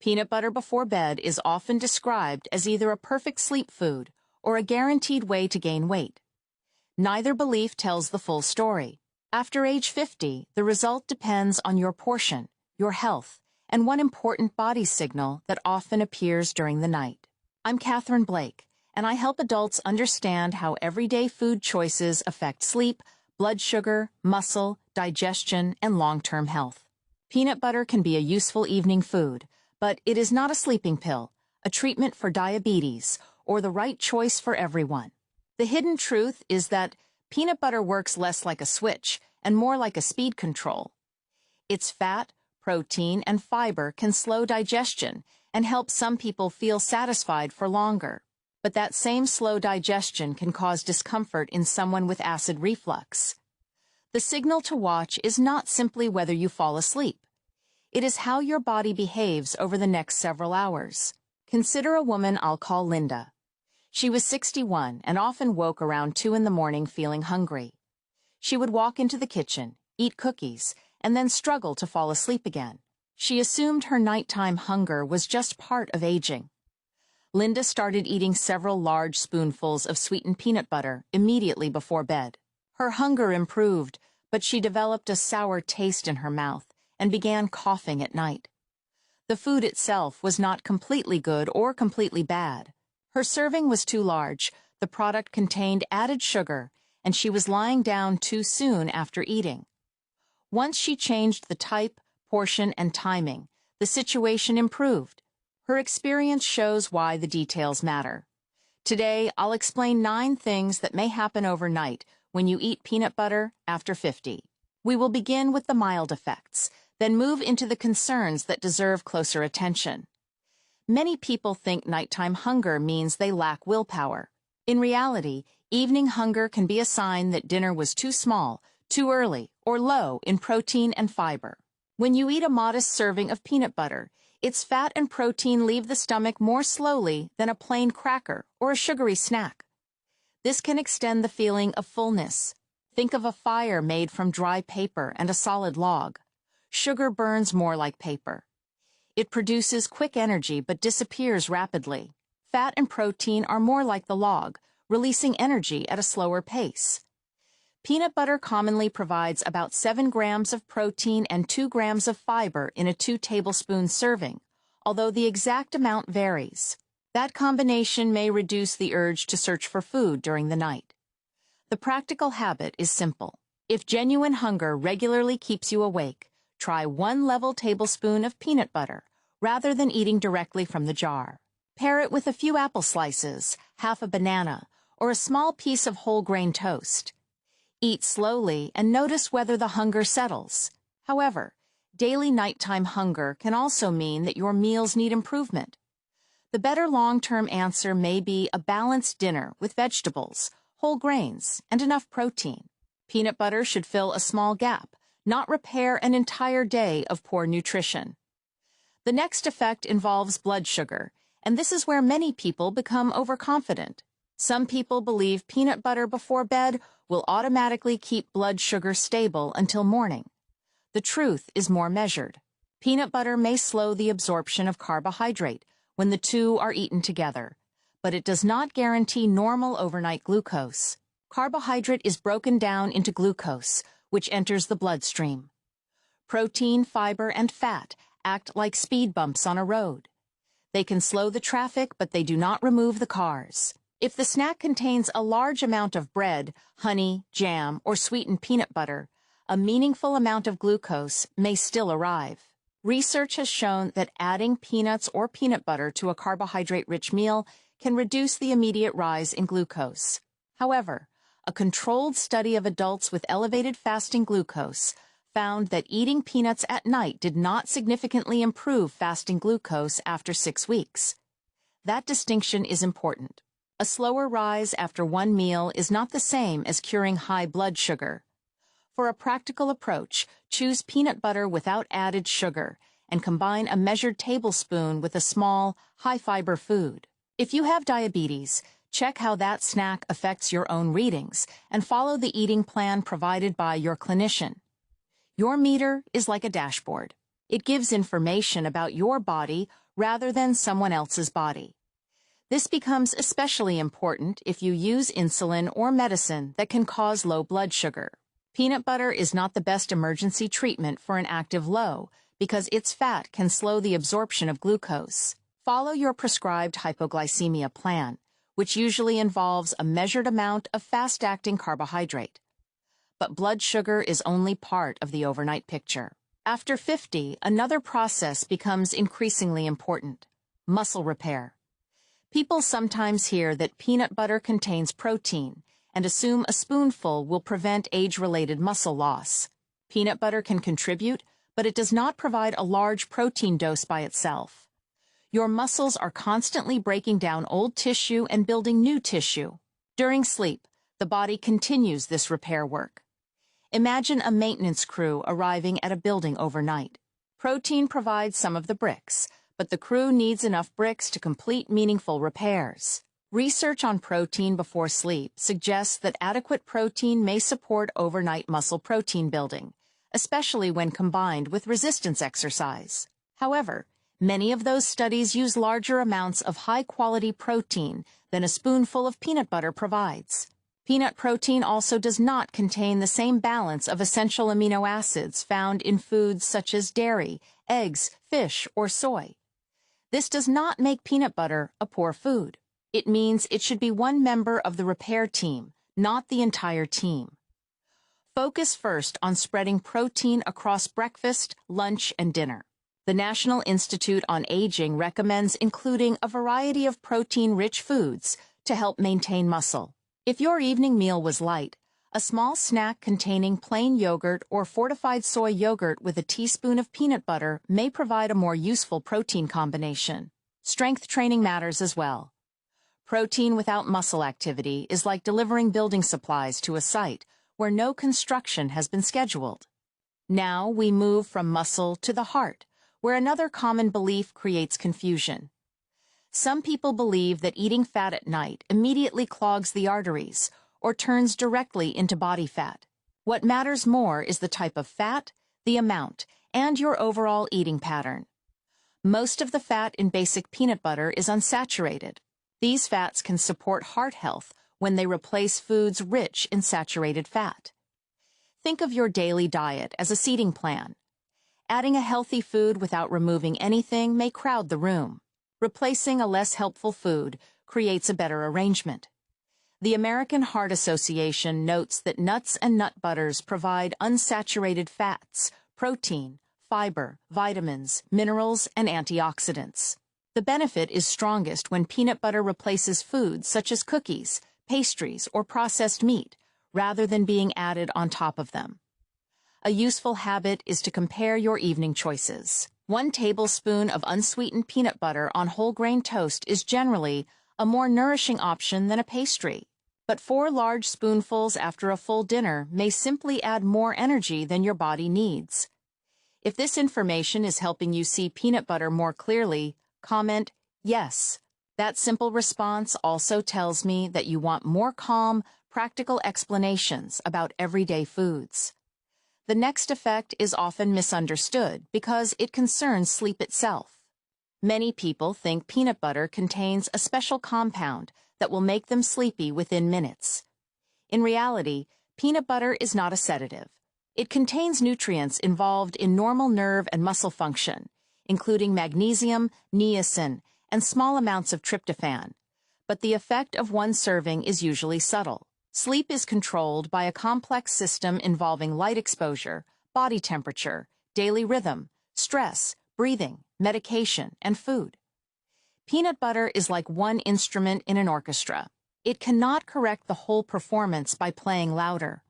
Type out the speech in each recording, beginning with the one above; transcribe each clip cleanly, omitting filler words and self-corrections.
Peanut butter before bed is often described as either a perfect sleep food or a guaranteed way to gain weight. Neither belief tells the full story. After age 50, the result depends on your portion, your health, and one important body signal that often appears during the night. I'm Catherine Blake, and I help adults understand how everyday food choices affect sleep, blood sugar, muscle, digestion, and long-term health. Peanut butter can be a useful evening food, but it is not a sleeping pill, a treatment for diabetes, or the right choice for everyone. The hidden truth is that peanut butter works less like a switch and more like a speed control. Its fat, protein, and fiber can slow digestion and help some people feel satisfied for longer. But that same slow digestion can cause discomfort in someone with acid reflux. The signal to watch is not simply whether you fall asleep. It is how your body behaves over the next several hours. Consider a woman I'll call Linda. She was 61 and often woke around 2 in the morning feeling hungry. She would walk into the kitchen, eat cookies, and then struggle to fall asleep again. She assumed her nighttime hunger was just part of aging. Linda started eating several large spoonfuls of sweetened peanut butter immediately before bed. Her hunger improved, but she developed a sour taste in her mouth and began coughing at night. The food itself was not completely good or completely bad. Her serving was too large, the product contained added sugar, and she was lying down too soon after eating. Once she changed the type, portion, and timing, the situation improved. Her experience shows why the details matter. Today, I'll explain 9 things that may happen overnight when you eat peanut butter after 50. We will begin with the mild effects, then move into the concerns that deserve closer attention. Many people think nighttime hunger means they lack willpower. In reality, evening hunger can be a sign that dinner was too small, too early, or low in protein and fiber. When you eat a modest serving of peanut butter, its fat and protein leave the stomach more slowly than a plain cracker or a sugary snack. This can extend the feeling of fullness. Think of a fire made from dry paper and a solid log. Sugar burns more like paper. It produces quick energy but disappears rapidly. Fat and protein are more like the log, releasing energy at a slower pace. Peanut butter commonly provides about 7 grams of protein and 2 grams of fiber in a 2-tablespoon serving, although the exact amount varies. That combination may reduce the urge to search for food during the night. The practical habit is simple. If genuine hunger regularly keeps you awake, try 1 level tablespoon of peanut butter rather than eating directly from the jar. Pair it with a few apple slices, half a banana, or a small piece of whole grain toast. Eat slowly and notice whether the hunger settles. However, daily nighttime hunger can also mean that your meals need improvement. The better long-term answer may be a balanced dinner with vegetables, whole grains, and enough protein. Peanut butter should fill a small gap, not repair an entire day of poor nutrition. The next effect involves blood sugar, and this is where many people become overconfident. Some people believe peanut butter before bed will automatically keep blood sugar stable until morning. The truth is more measured. Peanut butter may slow the absorption of carbohydrate when the two are eaten together, but it does not guarantee normal overnight glucose. Carbohydrate is broken down into glucose, which enters the bloodstream. Protein, fiber, and fat act like speed bumps on a road. They can slow the traffic, but they do not remove the cars. If the snack contains a large amount of bread, honey, jam, or sweetened peanut butter, a meaningful amount of glucose may still arrive. Research has shown that adding peanuts or peanut butter to a carbohydrate-rich meal can reduce the immediate rise in glucose. However, a controlled study of adults with elevated fasting glucose found that eating peanuts at night did not significantly improve fasting glucose after 6 weeks. That distinction is important. A slower rise after one meal is not the same as curing high blood sugar. For a practical approach, choose peanut butter without added sugar and combine a measured tablespoon with a small, high-fiber food. If you have diabetes, check how that snack affects your own readings and follow the eating plan provided by your clinician. Your meter is like a dashboard. It gives information about your body rather than someone else's body. This becomes especially important if you use insulin or medicine that can cause low blood sugar. Peanut butter is not the best emergency treatment for an active low because its fat can slow the absorption of glucose. Follow your prescribed hypoglycemia plan, which usually involves a measured amount of fast-acting carbohydrate. But blood sugar is only part of the overnight picture. After 50, another process becomes increasingly important: muscle repair. People sometimes hear that peanut butter contains protein and assume a spoonful will prevent age-related muscle loss. Peanut butter can contribute, but it does not provide a large protein dose by itself. Your muscles are constantly breaking down old tissue and building new tissue. During sleep, the body continues this repair work. Imagine a maintenance crew arriving at a building overnight. Protein provides some of the bricks, but the crew needs enough bricks to complete meaningful repairs. Research on protein before sleep suggests that adequate protein may support overnight muscle protein building, especially when combined with resistance exercise. However, many of those studies use larger amounts of high-quality protein than a spoonful of peanut butter provides. Peanut protein also does not contain the same balance of essential amino acids found in foods such as dairy, eggs, fish, or soy. This does not make peanut butter a poor food. It means it should be one member of the repair team, not the entire team. Focus first on spreading protein across breakfast, lunch, and dinner. The National Institute on Aging recommends including a variety of protein-rich foods to help maintain muscle. If your evening meal was light, a small snack containing plain yogurt or fortified soy yogurt with a teaspoon of peanut butter may provide a more useful protein combination. Strength training matters as well. Protein without muscle activity is like delivering building supplies to a site where no construction has been scheduled. Now we move from muscle to the heart, where another common belief creates confusion. Some people believe that eating fat at night immediately clogs the arteries or turns directly into body fat. What matters more is the type of fat, the amount, and your overall eating pattern. Most of the fat in basic peanut butter is unsaturated. These fats can support heart health when they replace foods rich in saturated fat. Think of your daily diet as a seating plan. Adding a healthy food without removing anything may crowd the room. Replacing a less helpful food creates a better arrangement. The American Heart Association notes that nuts and nut butters provide unsaturated fats, protein, fiber, vitamins, minerals, and antioxidants. The benefit is strongest when peanut butter replaces foods such as cookies, pastries, or processed meat, rather than being added on top of them. A useful habit is to compare your evening choices. 1 tablespoon of unsweetened peanut butter on whole grain toast is generally a more nourishing option than a pastry. But 4 large spoonfuls after a full dinner may simply add more energy than your body needs. If this information is helping you see peanut butter more clearly, comment, "Yes." That simple response also tells me that you want more calm, practical explanations about everyday foods. The next effect is often misunderstood because it concerns sleep itself. Many people think peanut butter contains a special compound that will make them sleepy within minutes. In reality, peanut butter is not a sedative. It contains nutrients involved in normal nerve and muscle function, including magnesium, niacin, and small amounts of tryptophan. But the effect of 1 serving is usually subtle. Sleep is controlled by a complex system involving light exposure, body temperature, daily rhythm, stress, breathing, medication, and food. Peanut butter is like one instrument in an orchestra. It cannot correct the whole performance by playing louder.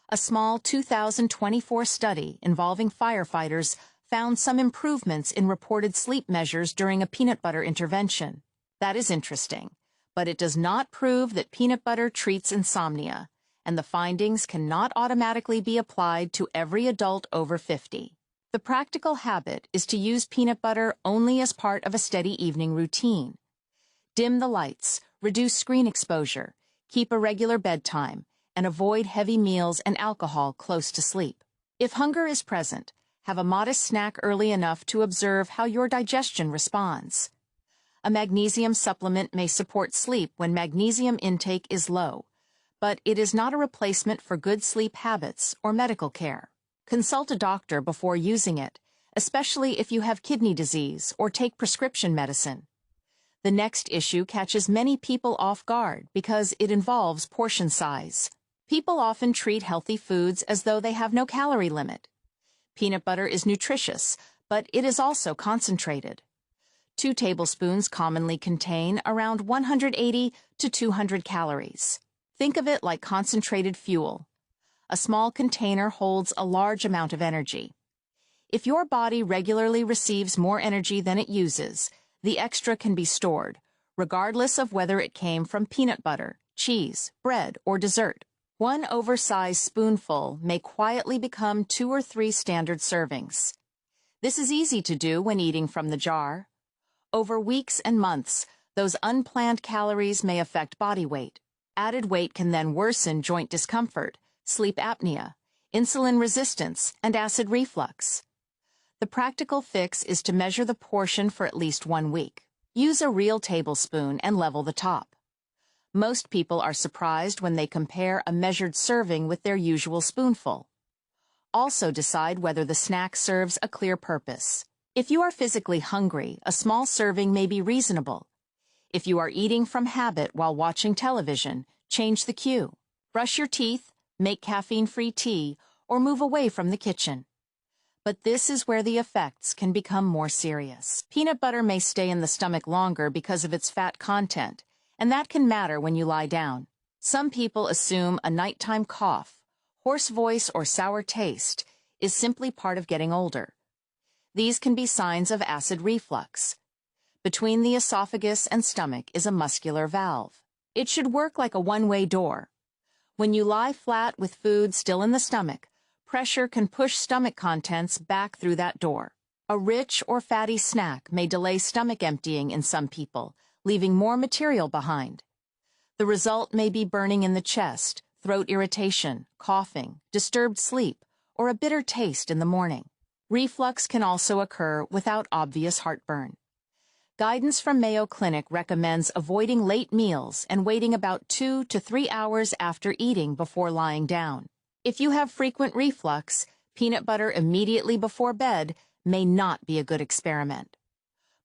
A small 2024 study involving firefighters found some improvements in reported sleep measures during a peanut butter intervention. That is interesting, but it does not prove that peanut butter treats insomnia, and the findings cannot automatically be applied to every adult over 50. The practical habit is to use peanut butter only as part of a steady evening routine. Dim the lights, reduce screen exposure, keep a regular bedtime, and avoid heavy meals and alcohol close to sleep. If hunger is present, Have a modest snack early enough to observe how your digestion responds. A magnesium supplement may support sleep when magnesium intake is low, but it is not a replacement for good sleep habits or medical care. Consult a doctor before using it, especially if you have kidney disease or take prescription medicine. The next issue catches many people off guard because it involves portion size. People often treat healthy foods as though they have no calorie limit. Peanut butter is nutritious, but it is also concentrated. 2 tablespoons commonly contain around 180 to 200 calories. Think of it like concentrated fuel. A small container holds a large amount of energy. If your body regularly receives more energy than it uses, the extra can be stored, regardless of whether it came from peanut butter, cheese, bread, or dessert. 1 oversized spoonful may quietly become 2 or 3 standard servings. This is easy to do when eating from the jar. Over weeks and months, those unplanned calories may affect body weight. Added weight can then worsen joint discomfort, sleep apnea, insulin resistance, and acid reflux. The practical fix is to measure the portion for at least 1 week. Use a real tablespoon and level the top. Most people are surprised when they compare a measured serving with their usual spoonful. Also decide whether the snack serves a clear purpose. If you are physically hungry, a small serving may be reasonable. If you are eating from habit while watching television, change the cue. Brush your teeth, make caffeine-free tea, or move away from the kitchen. But this is where the effects can become more serious. Peanut butter may stay in the stomach longer because of its fat content, and that can matter when you lie down. Some people assume a nighttime cough, hoarse voice, or sour taste is simply part of getting older. These can be signs of acid reflux. Between the esophagus and stomach is a muscular valve. It should work like a one-way door. When you lie flat with food still in the stomach, pressure can push stomach contents back through that door. A rich or fatty snack may delay stomach emptying in some people, leaving more material behind. The result may be burning in the chest, throat irritation, coughing, disturbed sleep, or a bitter taste in the morning. Reflux can also occur without obvious heartburn. Guidance from Mayo Clinic recommends avoiding late meals and waiting about 2 to 3 hours after eating before lying down. If you have frequent reflux, peanut butter immediately before bed may not be a good experiment.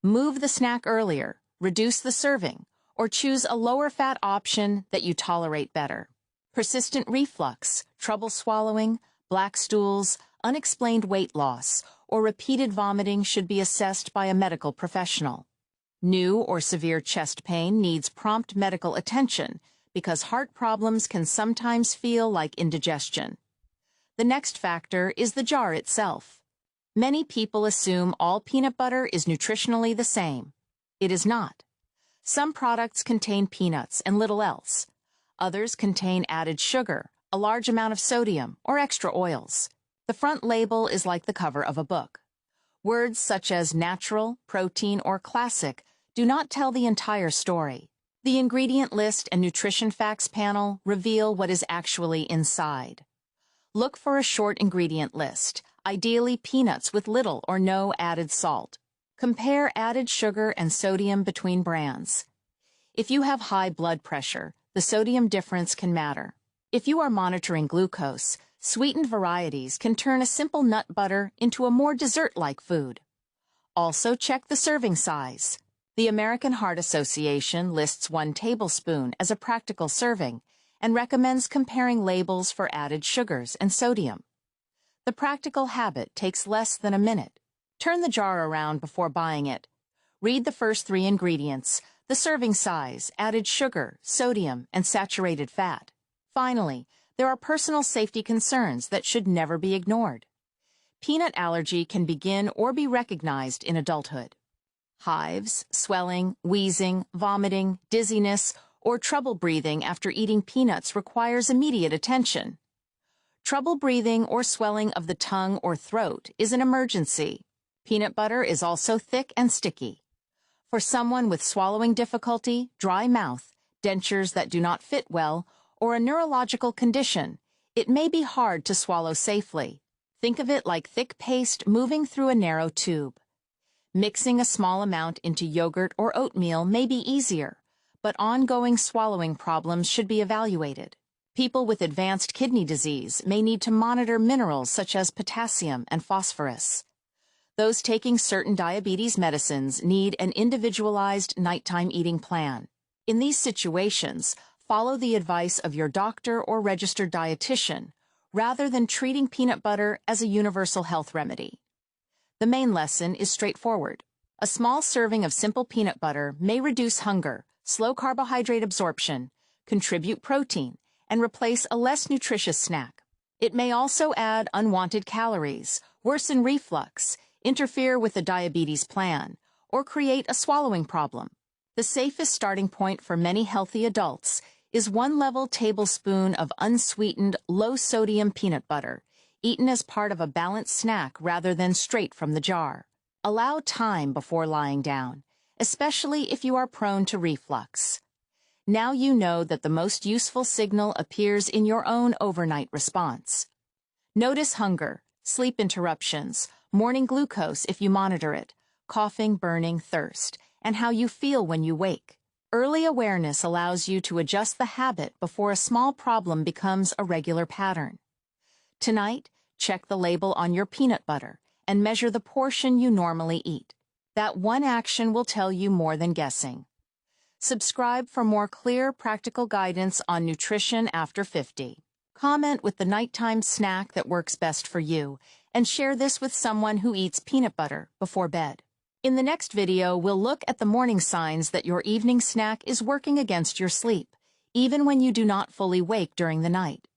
Move the snack earlier, reduce the serving, or choose a lower-fat option that you tolerate better. Persistent reflux, trouble swallowing, black stools, unexplained weight loss, or repeated vomiting should be assessed by a medical professional. New or severe chest pain needs prompt medical attention because heart problems can sometimes feel like indigestion. The next factor is the jar itself. Many people assume all peanut butter is nutritionally the same. It is not. Some products contain peanuts and little else. Others contain added sugar, a large amount of sodium, or extra oils. The front label is like the cover of a book. Words such as natural, protein, or classic do not tell the entire story. The ingredient list and nutrition facts panel reveal what is actually inside. Look for a short ingredient list, ideally peanuts with little or no added salt. Compare added sugar and sodium between brands. If you have high blood pressure, the sodium difference can matter. If you are monitoring glucose, sweetened varieties can turn a simple nut butter into a more dessert-like food. Also check the serving size. The American Heart Association lists 1 tablespoon as a practical serving and recommends comparing labels for added sugars and sodium. The practical habit takes less than a minute. Turn the jar around before buying it. Read the first 3 ingredients, the serving size, added sugar, sodium, and saturated fat. Finally, there are personal safety concerns that should never be ignored. Peanut allergy can begin or be recognized in adulthood. Hives, swelling, wheezing, vomiting, dizziness, or trouble breathing after eating peanuts requires immediate attention. Trouble breathing or swelling of the tongue or throat is an emergency. Peanut butter is also thick and sticky. For someone with swallowing difficulty, dry mouth, dentures that do not fit well, or a neurological condition, it may be hard to swallow safely. Think of it like thick paste moving through a narrow tube. Mixing a small amount into yogurt or oatmeal may be easier, but ongoing swallowing problems should be evaluated. People with advanced kidney disease may need to monitor minerals such as potassium and phosphorus. Those taking certain diabetes medicines need an individualized nighttime eating plan. In these situations, follow the advice of your doctor or registered dietitian, rather than treating peanut butter as a universal health remedy. The main lesson is straightforward. A small serving of simple peanut butter may reduce hunger, slow carbohydrate absorption, contribute protein, and replace a less nutritious snack. It may also add unwanted calories, worsen reflux, interfere with the diabetes plan, or create a swallowing problem. The safest starting point for many healthy adults is 1 tablespoon of unsweetened, low-sodium peanut butter, eaten as part of a balanced snack rather than straight from the jar. Allow time before lying down, especially if you are prone to reflux. Now you know that the most useful signal appears in your own overnight response. Notice hunger, sleep interruptions, morning glucose if you monitor it, coughing, burning, thirst, and how you feel when you wake. Early awareness allows you to adjust the habit before a small problem becomes a regular pattern. Tonight, check the label on your peanut butter and measure the portion you normally eat. That one action will tell you more than guessing. Subscribe for more clear, practical guidance on nutrition after 50. Comment with the nighttime snack that works best for you, and share this with someone who eats peanut butter before bed. In the next video, we'll look at the morning signs that your evening snack is working against your sleep, even when you do not fully wake during the night.